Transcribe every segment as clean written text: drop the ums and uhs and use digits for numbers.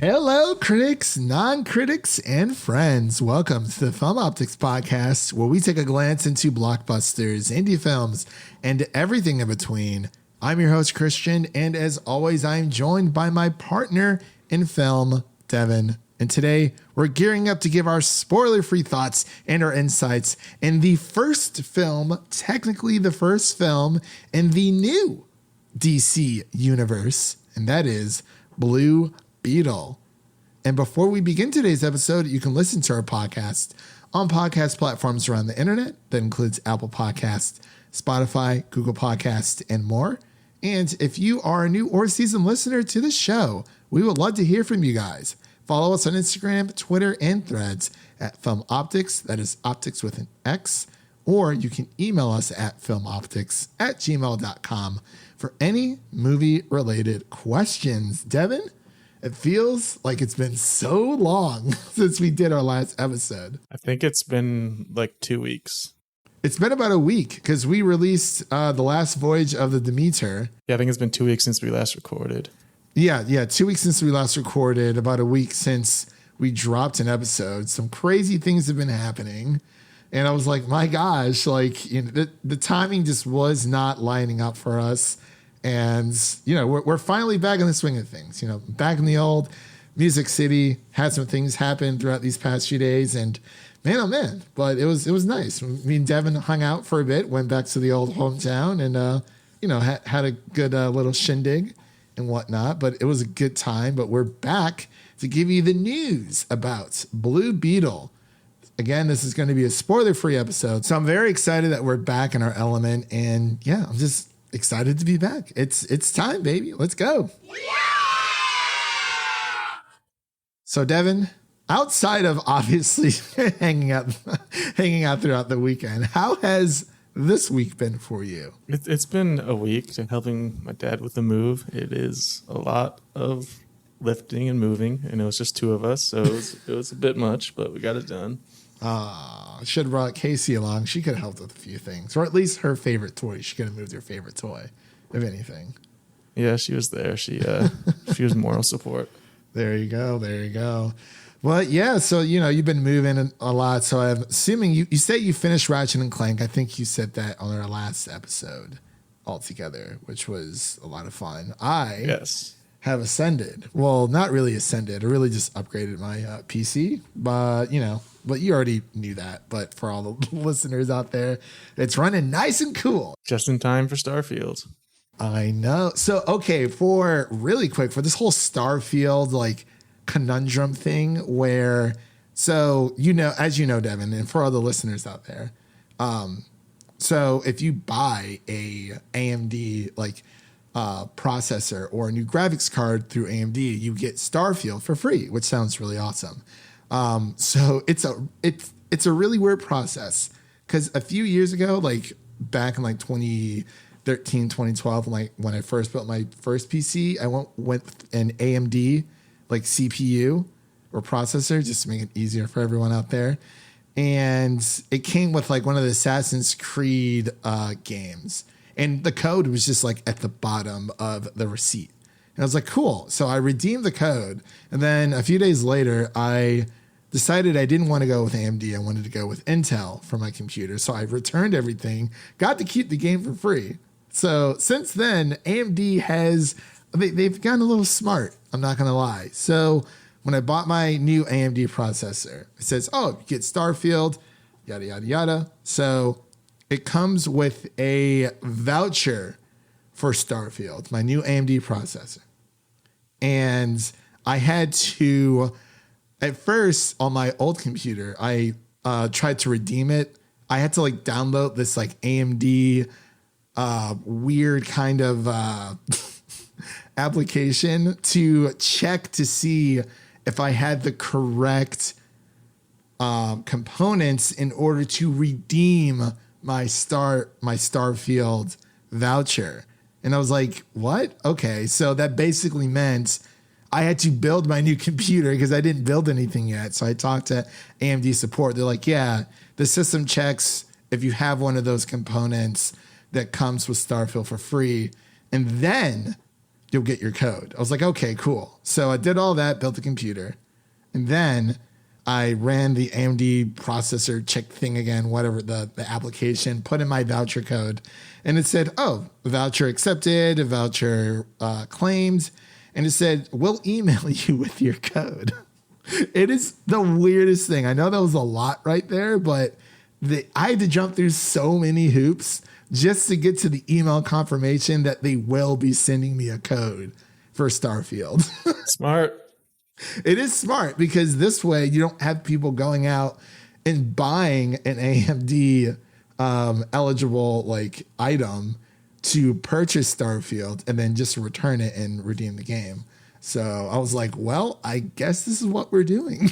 Hello, critics, non-critics, and friends. Welcome to the Film Optics Podcast, where we take a glance into blockbusters, indie films, and everything in between. I'm your host, Christian, and as always, I am joined by my partner in film, Devin. And today, we're gearing up to give our spoiler-free thoughts and our insights in the first film, technically the first film in the new DC universe, and that is Blue Beetle. And before we begin today's episode, you can listen to our podcast on podcast platforms around the internet. That includes Apple Podcasts, Spotify, Google Podcasts, and more. And if you are a new or seasoned listener to the show, we would love to hear from you guys. Follow us on Instagram, Twitter, and Threads at Film Optics. That is optics with an X. Or you can email us at filmoptics@gmail.com for any movie-related questions. Devin, it feels like it's been so long since we did our last episode. I think it's been like 2 weeks. It's been about a week because we released The Last Voyage of the Demeter. Yeah, I think it's been 2 weeks since we last recorded. Yeah, 2 weeks since we last recorded, about a week since we dropped an episode. Some crazy things have been happening. And I was like, my gosh, like, you know, the timing just was not lining up for us. And, you know, we're finally back in the swing of things, you know, back in the old Music City, had some things happen throughout these past few days. And man, oh man, but it was nice. Me and Devin hung out for a bit, went back to the old hometown and, you know, had a good little shindig and whatnot. But it was a good time. But we're back to give you the news about Blue Beetle. Again, this is going to be a spoiler-free episode. So I'm very excited that we're back in our element. And yeah, I'm just excited to be back. It's time, baby. Let's go. Yeah! So Devin, outside of obviously hanging out throughout the weekend, how has this week been for you? It's been a week helping my dad with the move. It is a lot of lifting and moving, and it was just two of us, so it was a bit much, but we got it done. Should have brought Casey along. She could have helped with a few things, or at least her favorite toy. She could have moved her favorite toy, if anything. Yeah, she was there. She was moral support. There you go. Well, yeah. So you know you've been moving a lot. So I'm assuming you say you finished Ratchet and Clank. I think you said that on our last episode altogether, which was a lot of fun. Yes. Have ascended. Well, not really ascended. I really just upgraded my PC, but you know. But you already knew that. But for all the listeners out there, it's running nice and cool. Just in time for Starfield. I know. So, okay, for really quick, for this whole Starfield like conundrum thing where, so, you know, as you know, Devin, and for all the listeners out there, so if you buy a AMD like processor or a new graphics card through AMD, you get Starfield for free, which sounds really awesome. So it's a really weird process because a few years ago, like back in like 2013, 2012, like when I first built my first PC, I went with an AMD like CPU or processor just to make it easier for everyone out there. And it came with like one of the Assassin's Creed games. And the code was just like at the bottom of the receipt. And I was like, cool. So I redeemed the code. And then a few days later, I decided I didn't want to go with AMD. I wanted to go with Intel for my computer. So I returned everything, got to keep the game for free. So since then, AMD they've gotten a little smart. I'm not going to lie. So when I bought my new AMD processor, it says, oh, you get Starfield, yada, yada, yada. So it comes with a voucher for Starfield, my new AMD processor. And I had to, at first on my old computer, I tried to redeem it. I had to like download this like AMD weird kind of application to check to see if I had the correct components in order to redeem my Starfield voucher. And I was like, what? Okay. So that basically meant I had to build my new computer because I didn't build anything yet. So I talked to AMD support. They're like, yeah, the system checks if you have one of those components that comes with Starfield for free. And then you'll get your code. I was like, okay, cool. So I did all that, built the computer, and then I ran the AMD processor check thing again, whatever the application, put in my voucher code, and it said, oh, voucher accepted, a voucher claimed, and it said, we'll email you with your code. It is the weirdest thing. I know that was a lot right there, but I had to jump through so many hoops just to get to the email confirmation that they will be sending me a code for Starfield. Smart. It is smart because this way you don't have people going out and buying an AMD eligible like item to purchase Starfield and then just return it and redeem the game. So I was like, well, I guess this is what we're doing.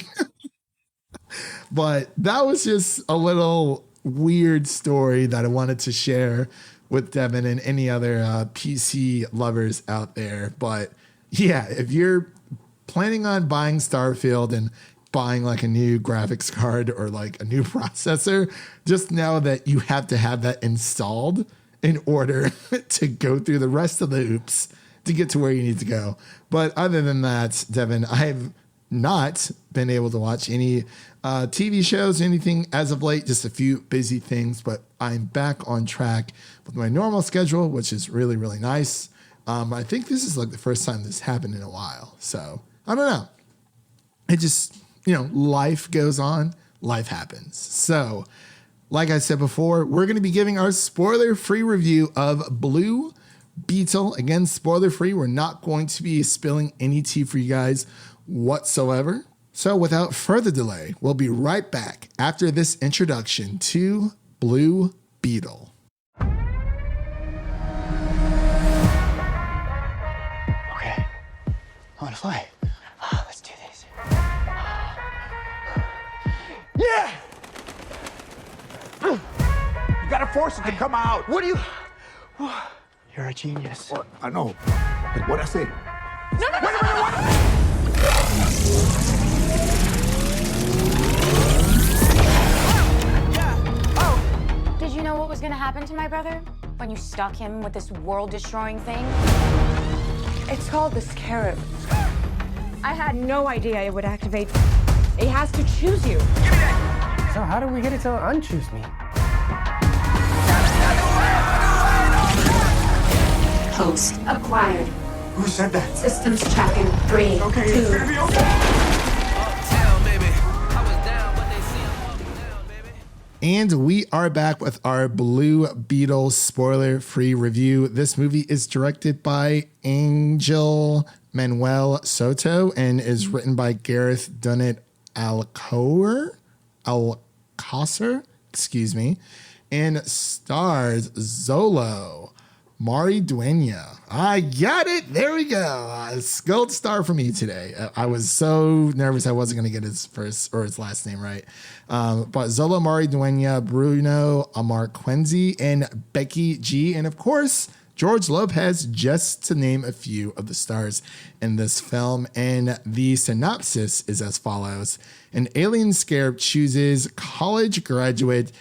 But that was just a little weird story that I wanted to share with Devin and any other PC lovers out there. But yeah, if you're planning on buying Starfield and buying like a new graphics card or like a new processor, just know that you have to have that installed in order to go through the rest of the hoops to get to where you need to go. But other than that, Devin, I've not been able to watch any TV shows, anything as of late, just a few busy things, but I'm back on track with my normal schedule, which is really, really nice. I think this is like the first time this happened in a while. So I don't know. It just, life goes on, life happens. So like I said before, we're going to be giving our spoiler-free review of Blue Beetle. Again, spoiler-free. We're not going to be spilling any tea for you guys whatsoever. So without further delay, we'll be right back after this introduction to Blue Beetle. Okay, I want to fly. Let's do this. Yeah! You gotta force it to come out. What do you... You're a genius. What? I know. Like what I say? No! Did you know what was gonna happen to my brother when you stuck him with this world-destroying thing? It's called the Scarab. I had no idea it would activate. It has to choose you. So how do we get it to unchoose me? Host acquired. Who said that? Systems tracking 3, Okay, 2. it's gonna be okay. And we are back with our Blue Beetle spoiler-free review. This movie is directed by Angel Manuel Soto and is written by Gareth Dunnett Alcocer, and stars Zolo Maridueña. I got it. There we go. Gold star for me today. I was so nervous I wasn't going to get his first or his last name right. But Zolo Maridueña, Bruno Amarquenzi, and Becky G. And of course, George Lopez, just to name a few of the stars in this film. And the synopsis is as follows. An alien scarab chooses college graduate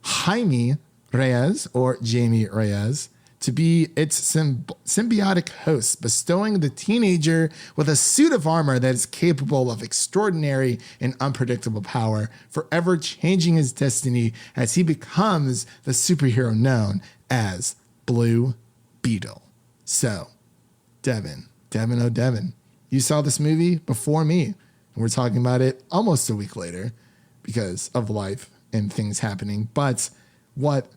Jaime Reyes, or Jaime Reyes, to be its symbiotic host, bestowing the teenager with a suit of armor that is capable of extraordinary and unpredictable power, forever changing his destiny as he becomes the superhero known as Blue Beetle. So, Devin, you saw this movie before me, and we're talking about it almost a week later because of life and things happening. But what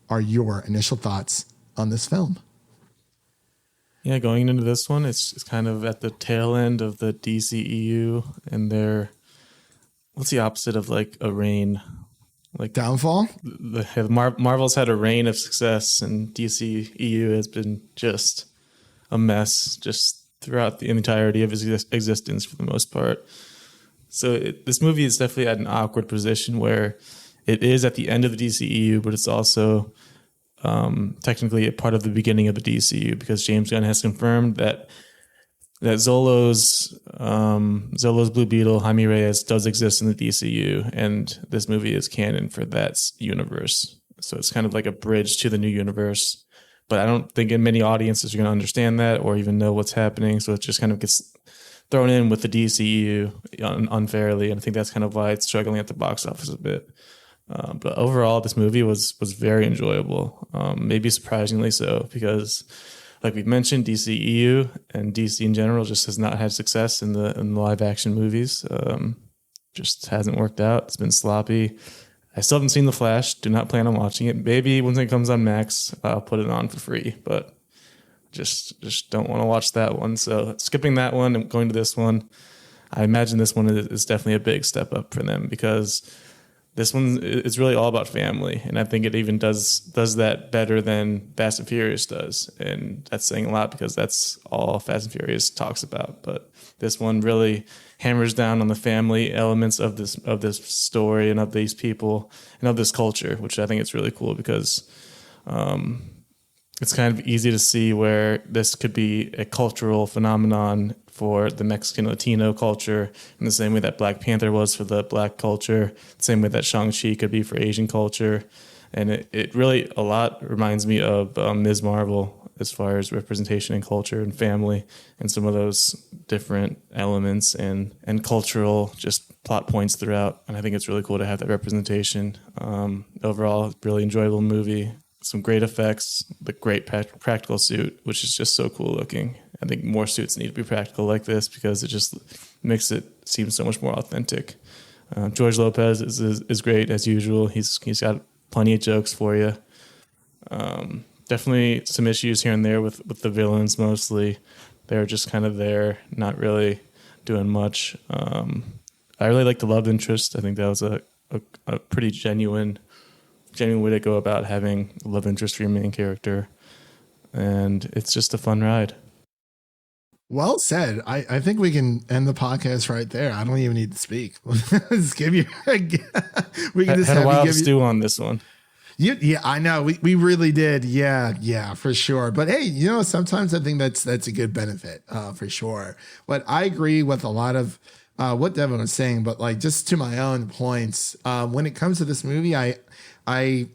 are your initial thoughts on this film? Yeah, going into this one, it's kind of at the tail end of the DCEU, and what's the opposite of like a reign? Like Downfall? Marvel's had a reign of success, and DCEU has been just a mess just throughout the entirety of its existence for the most part. So this movie is definitely at an awkward position where it is at the end of the DCEU, but it's also technically a part of the beginning of the DCU, because James Gunn has confirmed that Zolo's Blue Beetle, Jaime Reyes, does exist in the DCU, and this movie is canon for that universe. So it's kind of like a bridge to the new universe but I don't think in many audiences are going to understand that or even know what's happening. So it just kind of gets thrown in with the DCEU unfairly. And I think that's kind of why it's struggling at the box office a bit. But overall, this movie was very enjoyable, maybe surprisingly so, because like we mentioned, DCEU and DC in general just has not had success in the live action movies. Just hasn't worked out. It's been sloppy. I still haven't seen The Flash. Do not plan on watching it. Maybe once it comes on Max, I'll put it on for free. But just don't want to watch that one. So skipping that one and going to this one, I imagine this one is definitely a big step up for them, because this one is really all about family. And I think it even does that better than Fast and Furious does. And that's saying a lot, because that's all Fast and Furious talks about. But this one really hammers down on the family elements of this story and of these people and of this culture, which I think it's really cool, because it's kind of easy to see where this could be a cultural phenomenon for the Mexican Latino culture, in the same way that Black Panther was for the Black culture, the same way that Shang-Chi could be for Asian culture. And it really a lot reminds me of Ms. Marvel as far as representation and culture and family and some of those different elements and cultural just plot points throughout. And I think it's really cool to have that representation. Overall, really enjoyable movie. Some great effects, the great practical suit, which is just so cool looking. I think more suits need to be practical like this, because it just makes it seem so much more authentic. George Lopez is great as usual. He's got plenty of jokes for you. Definitely some issues here and there with the villains mostly. They're just kind of there, not really doing much. I really like the love interest. I think that was a pretty genuine way to go about having a love interest for your main character. And it's just a fun ride. Well said. I think we can end the podcast right there. I don't even need to speak. Let's give you. We can just had a have wild you give stew on this one. Yeah, I know. We really did. Yeah, for sure. But hey, sometimes I think that's a good benefit, for sure. But I agree with a lot of what Devin was saying. But like, just to my own points, when it comes to this movie, I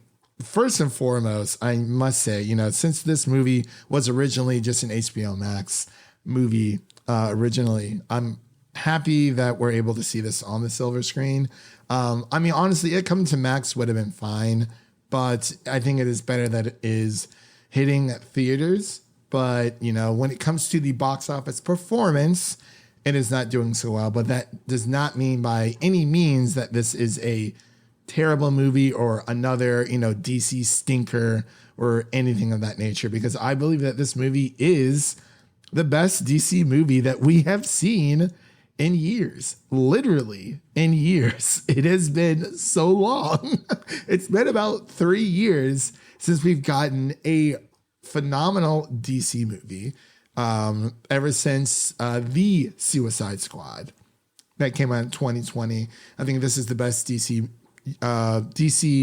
first and foremost, I must say, since this movie was originally just an HBO Max movie, originally, I'm happy that we're able to see this on the silver screen. I mean, honestly, it coming to Max would have been fine, but I think it is better that it is hitting theaters. But, when it comes to the box office performance, it is not doing so well. But that does not mean by any means that this is a terrible movie or another, DC stinker or anything of that nature, because I believe that this movie is the best DC movie that we have seen in years, literally in years. It has been so long. It's been about 3 years since we've gotten a phenomenal DC movie, ever since the Suicide Squad that came out in 2020. I think this is the best DC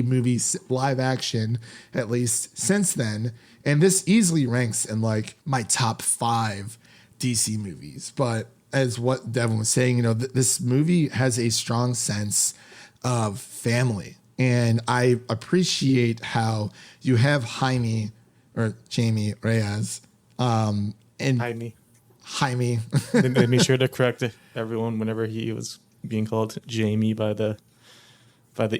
movie live action, at least since then. And this easily ranks in like my top 5 DC movies. But as what Devin was saying, this movie has a strong sense of family. And I appreciate how you have Jaime Reyes, and Jaime. They made me sure to correct everyone whenever he was being called Jamie by the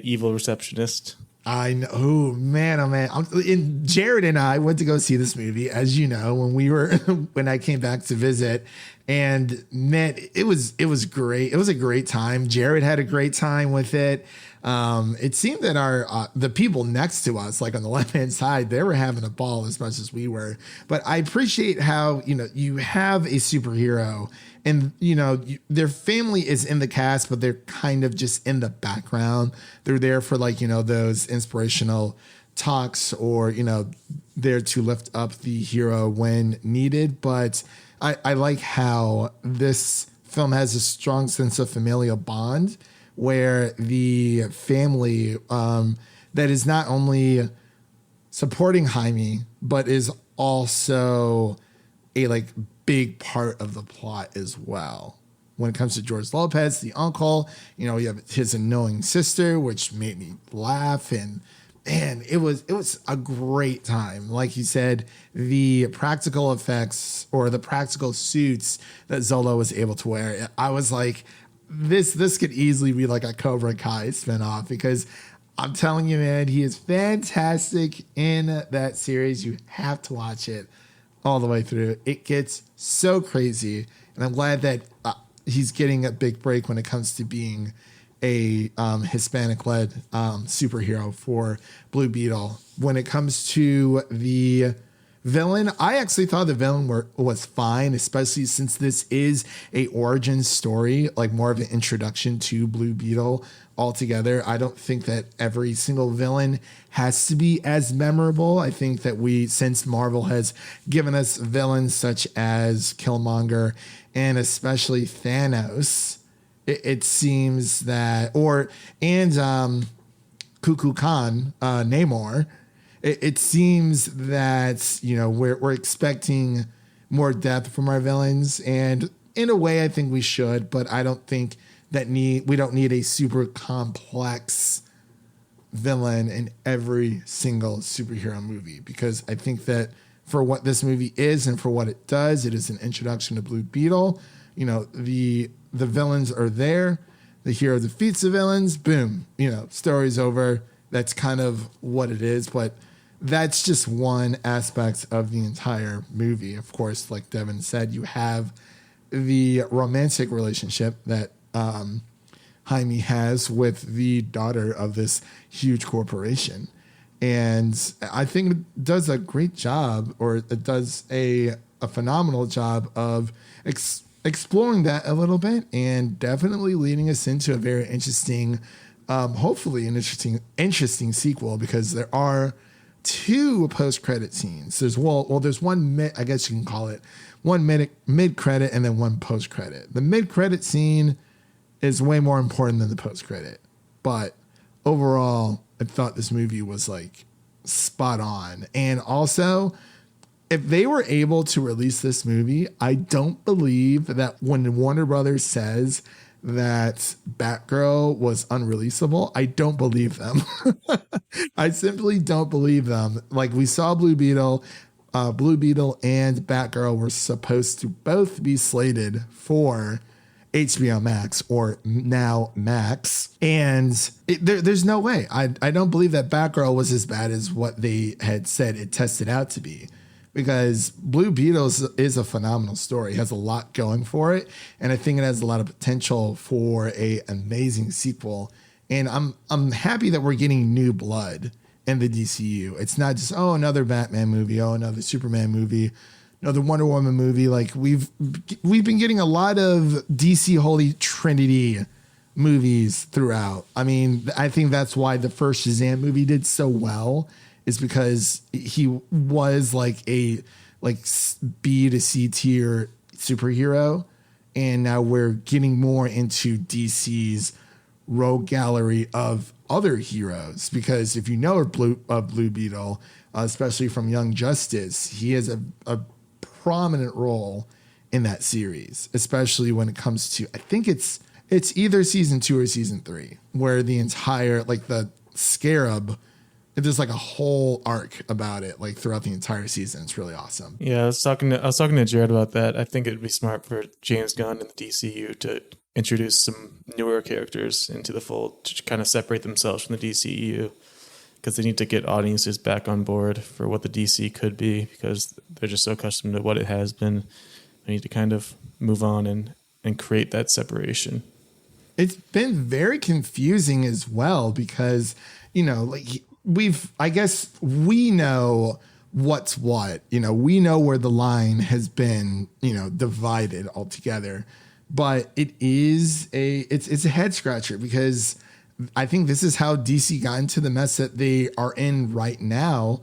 evil receptionist. I know. Oh man. And Jared and I went to go see this movie, as you know, when I came back to visit, and man, it was great. It was a great time. Jared had a great time with it. It seemed that the people next to us, like on the left-hand side, they were having a ball as much as we were. But I appreciate how, you have a superhero and, their family is in the cast, but they're kind of just in the background. They're there for like, those inspirational talks or, there to lift up the hero when needed. But I like how this film has a strong sense of familial bond, where the family that is not only supporting Jaime, but is also a big part of the plot as well. When it comes to George Lopez, the uncle, you have his annoying sister, which made me laugh, and man, it was a great time. Like you said, the practical effects or the practical suits that Zolo was able to wear, I was like, this could easily be like a Cobra Kai spinoff, because I'm telling you, man, he is fantastic in that series. You have to watch it all the way through. It gets so crazy, and I'm glad that he's getting a big break when it comes to being a Hispanic-led superhero for Blue Beetle. When it comes to the villain, I actually thought the villain was fine, especially since this is a origin story, like more of an introduction to Blue Beetle altogether. I don't think that every single villain has to be as memorable. I think that since Marvel has given us villains such as Killmonger and especially Thanos, it seems that, Kukulkan, Namor, it seems that, we're expecting more depth from our villains, and in a way I think we should, but I don't think that we don't need a super complex villain in every single superhero movie, because I think that for what this movie is and for what it does, it is an introduction to Blue Beetle. The villains are there. The hero defeats the villains. Boom. Story's over. That's kind of what it is. But that's just one aspect of the entire movie. Of course, like Devin said, you have the romantic relationship that Jaime has with the daughter of this huge corporation. And I think it does a great job, or it does a phenomenal job of exploring that a little bit, and definitely leading us into a very interesting, hopefully an interesting sequel, because there are 2 post-credit scenes. There's one I guess you can call it one mid-credit and then one post-credit. The mid-credit scene is way more important than the post-credit, but overall, I thought this movie was like spot on. And also, if they were able to release this movie, I don't believe that when Warner Brothers says that Batgirl was unreleasable, I don't believe them. I simply don't believe them. Like, we saw Blue Beetle and Batgirl were supposed to both be slated for HBO Max, or now Max, and there's no way. I don't believe that Batgirl was as bad as what they had said it tested out to be, because Blue Beetle is a phenomenal story. It has a lot going for it, and I think it has a lot of potential for an amazing sequel. And I'm happy that we're getting new blood in the DCU. It's not just, another Batman movie, another Superman movie, another Wonder Woman movie. Like, we've been getting a lot of DC Holy Trinity movies throughout. I mean, I think that's why the first Shazam movie did so well, is because he was like a B to C tier superhero, and now we're getting more into DC's rogue gallery of other heroes. Because if you know of Blue Beetle, especially from Young Justice, he has a prominent role in that series, especially when it comes to, I think it's either season 2 or season 3, where the entire, like, the Scarab, there's like a whole arc about it, like throughout the entire season. It's really awesome. Yeah, I was talking to Jared about that. I think it'd be smart for James Gunn and the DCU to introduce some newer characters into the fold to kind of separate themselves from the DCU, because they need to get audiences back on board for what the DC could be, because they're just so accustomed to what it has been. They need to kind of move on and create that separation. It's been very confusing as well, because, I guess we know what's what, we know where the line has been, divided altogether, but it's a head scratcher, because I think this is how DC got into the mess that they are in right now,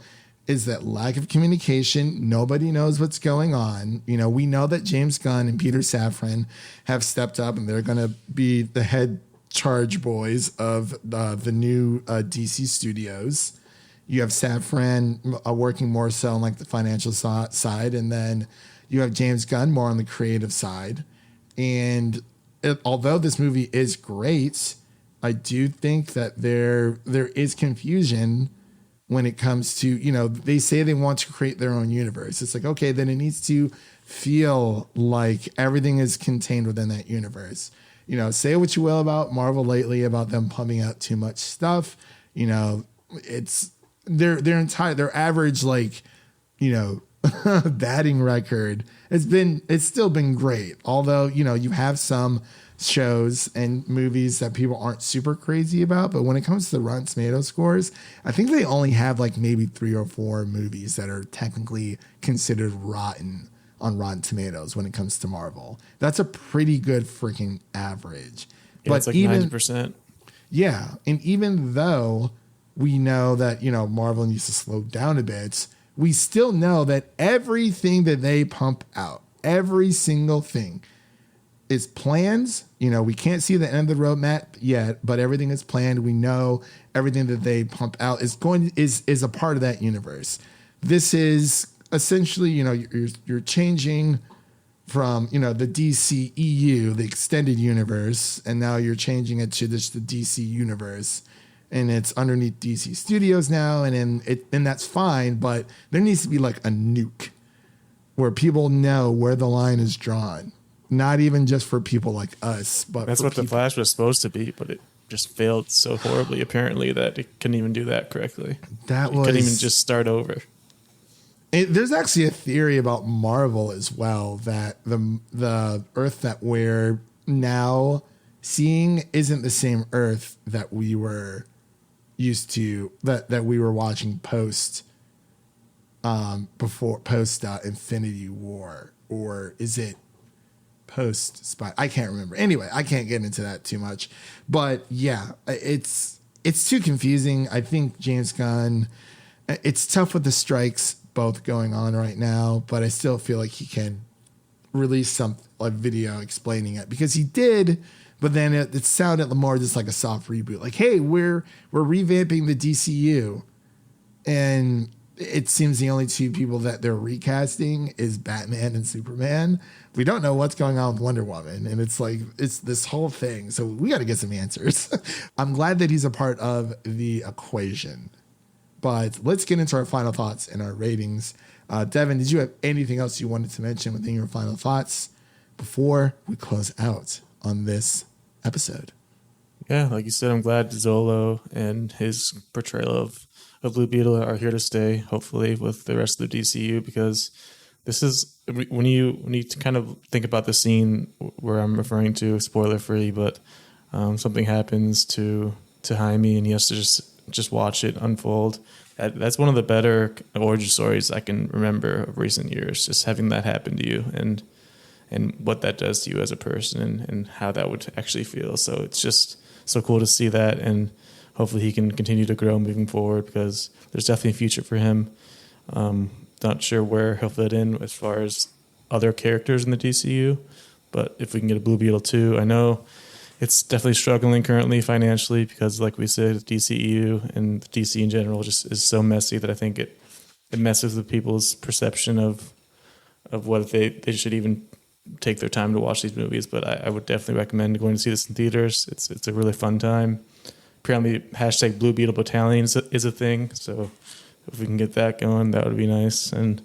is that lack of communication. Nobody knows what's going on. We know that James Gunn and Peter Safran have stepped up, and they're going to be the head charge boys of the new DC studios. You have Safran working more so on like the financial side, and then you have James Gunn more on the creative side. And although this movie is great, I do think that there is confusion when it comes to, they say they want to create their own universe. It's like, okay, then it needs to feel like everything is contained within that universe. Say what you will about Marvel lately, about them pumping out too much stuff. It's their average, batting record. It's still been great. Although, you have some shows and movies that people aren't super crazy about. But when it comes to the Rotten Tomato scores, I think they only have maybe 3 or 4 movies that are technically considered rotten on Rotten Tomatoes when it comes to Marvel. That's a pretty good freaking average. Yeah, but it's 90%. Yeah. And even though we know that, Marvel needs to slow down a bit, we still know that everything that they pump out, every single thing is planned. We can't see the end of the roadmap yet, but everything is planned. We know everything that they pump out is a part of that universe. This is essentially, you're changing from, the DCEU, the extended universe, and now you're changing it to the DC universe. And it's underneath DC Studios now, and that's fine, but there needs to be a nuke where people know where the line is drawn. Not even just for people like us, but that's what The Flash was supposed to be, but it just failed so horribly, apparently, that it couldn't even do that correctly. Couldn't even just start over. There's actually a theory about Marvel as well, that the Earth that we're now seeing isn't the same Earth that we were used to, that we were watching post Infinity War, or is it post Spy? I can't remember. Anyway, I can't get into that too much, but yeah, it's too confusing. I think James Gunn, it's tough with the strikes both going on right now, but I still feel like he can release some video explaining it, because he did. But then it sounded more just like a soft reboot. Like, hey, we're revamping the DCU. And it seems the only 2 people that they're recasting is Batman and Superman. We don't know what's going on with Wonder Woman. And it's this whole thing. So we got to get some answers. I'm glad that he's a part of the equation. But let's get into our final thoughts and our ratings. Devin, did you have anything else you wanted to mention within your final thoughts before we close out on this episode? Yeah, like you said, I'm glad Zolo and his portrayal of Blue Beetle are here to stay, hopefully, with the rest of the DCU, because this is, when you kind of think about the scene where I'm referring to, spoiler free, but something happens to Jaime and he has to just watch it unfold. That's one of the better origin stories I can remember of recent years, just having that happen to you and what that does to you as a person and how that would actually feel. So it's just so cool to see that, and hopefully he can continue to grow moving forward, because there's definitely a future for him. Not sure where he'll fit in as far as other characters in the DCU, but if we can get a Blue Beetle too. I know it's definitely struggling currently financially, because like we said, DCEU and DC in general just is so messy that I think it messes with people's perception of what they should even take their time to watch these movies. But I would definitely recommend going to see this in theaters. It's a really fun time. Apparently hashtag Blue Beetle Battalion is a thing, so if we can get that going, that would be nice. And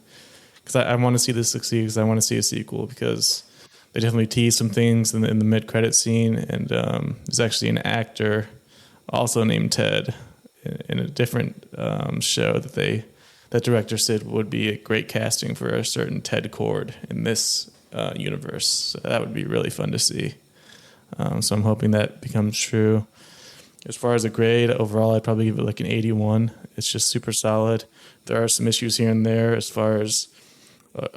because I want to see this succeed, because I want to see a sequel, because they definitely tease some things in the mid-credit scene, and there's actually an actor also named Ted in a different show that director said would be a great casting for a certain Ted Cord in this universe. So that would be really fun to see. So I'm hoping that becomes true. As far as a grade, overall, I'd probably give it an 81. It's just super solid. There are some issues here and there as far as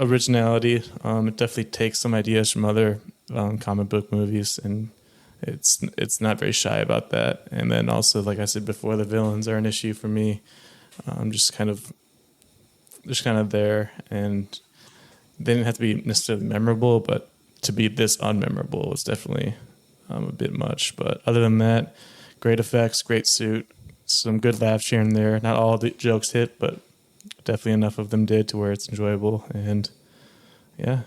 originality. It definitely takes some ideas from other comic book movies, and it's not very shy about that. And then also, like I said before, the villains are an issue for me. Just kind of there, and they didn't have to be necessarily memorable, but to be this unmemorable was definitely a bit much. But other than that, great effects, great suit, some good laughs here and there. Not all the jokes hit, but definitely enough of them did to where it's enjoyable. And yeah.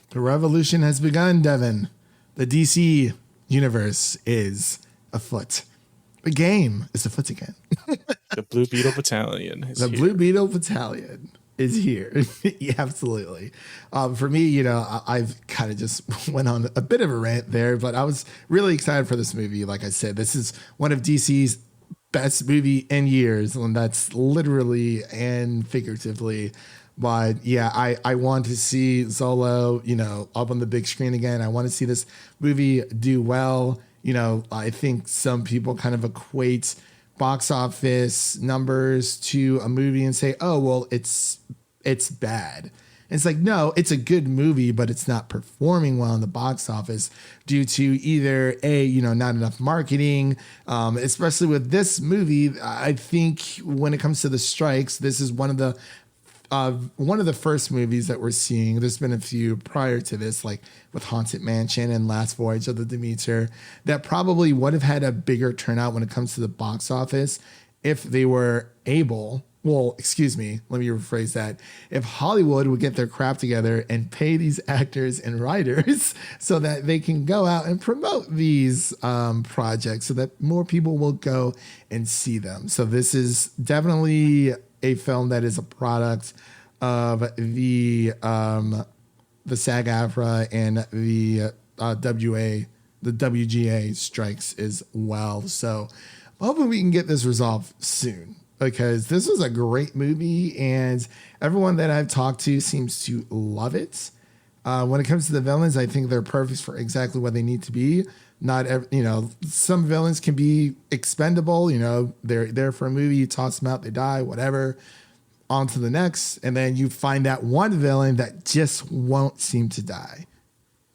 The revolution has begun, Devin. The DC universe is afoot. The game is afoot again. The Blue Beetle Battalion is The here. Blue Beetle Battalion is here. Yeah, absolutely. For me, you know, I've kind of just went on a bit of a rant there, but I was really excited for this movie. Like I said, this is one of DC's best movie in years, and that's literally and figuratively. But yeah, I want to see Zolo, you know, up on the big screen again. I want to see this movie do well. You know, I think some people kind of equate box office numbers to a movie and say, oh, well, it's bad. And it's like, no, it's a good movie, but it's not performing well in the box office due to either you know, not enough marketing, especially with this movie. I think when it comes to the strikes, this is one of the first movies that we're seeing. There's been a few prior to this, like with Haunted Mansion and Last Voyage of the Demeter, that probably would have had a bigger turnout when it comes to the box office if they were able. Well, excuse me, let me rephrase that. If Hollywood would get their crap together and pay these actors and writers so that they can go out and promote these projects so that more people will go and see them. So this is definitely a film that is a product of the SAG-AFTRA and the WGA strikes as well. So hoping we can get this resolved soon, because this was a great movie and everyone that I've talked to seems to love it. When it comes to the villains, I think they're perfect for exactly what they need to be. Not every, you know, some villains can be expendable. You know, they're there for a movie, you toss them out, they die, whatever. On to the next, and then you find that one villain that just won't seem to die.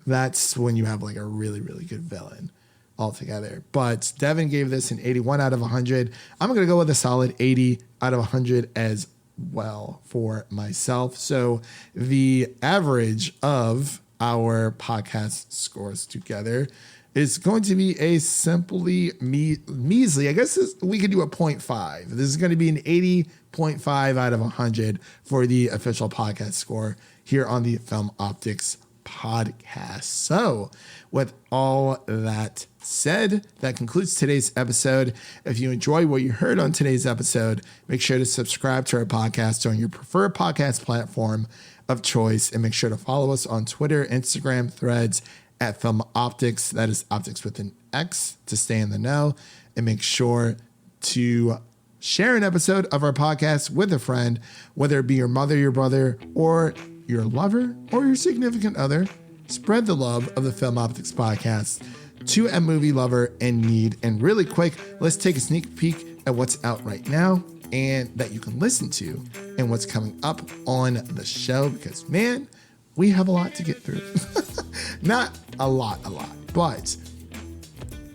That's when you have like a really, really good villain altogether. But Devin gave this an 81 out of 100. I'm going to go with a solid 80 out of 100 as well for myself. So the average of our podcast scores together is going to be a simply measly, I guess we could do a 0.5. This is going to be an 80.5 out of 100 for the official podcast score here on the Film Optics podcast. So with all that said, that concludes today's episode. If you enjoy what you heard on today's episode, make sure to subscribe to our podcast on your preferred podcast platform of choice, and make sure to follow us on Twitter, Instagram, Threads at Film Optics. That is Optics with an X, to stay in the know. And make sure to share an episode of our podcast with a friend, whether it be your mother, your brother, or your lover, or your significant other. Spread the love of the Film Optics podcast to a movie lover in need. And really quick, let's take a sneak peek at what's out right now and that you can listen to and what's coming up on the show, because man, we have a lot to get through. Not a lot, but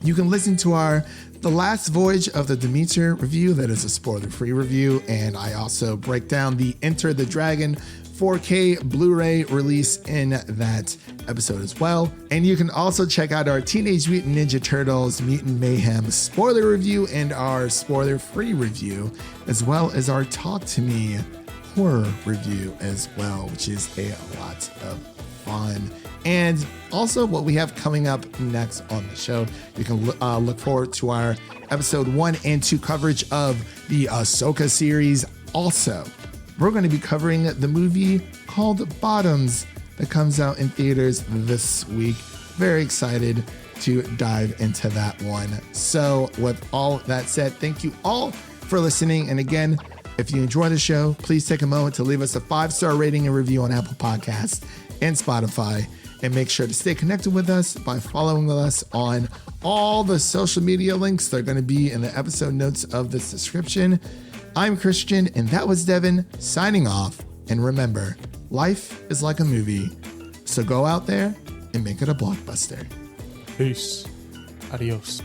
you can listen to The Last Voyage of the Demeter review. That is a spoiler-free review. And I also break down the Enter the Dragon 4K Blu-ray release in that episode as well. And you can also check out our Teenage Mutant Ninja Turtles Mutant Mayhem spoiler review and our spoiler-free review, as well as our Talk to Me horror review as well, which is a lot of fun. And also what we have coming up next on the show, you can look forward to our episode 1 and 2 coverage of the Ahsoka series. Also, we're going to be covering the movie called Bottoms that comes out in theaters this week. Very excited to dive into that one. So with all that said, thank you all for listening. And again, if you enjoy the show, please take a moment to leave us a 5-star rating and review on Apple Podcasts and Spotify. And make sure to stay connected with us by following us on all the social media links. They're going to be in the episode notes of this description. I'm Christian, and that was Devin signing off. And remember, life is like a movie. So go out there and make it a blockbuster. Peace. Adios.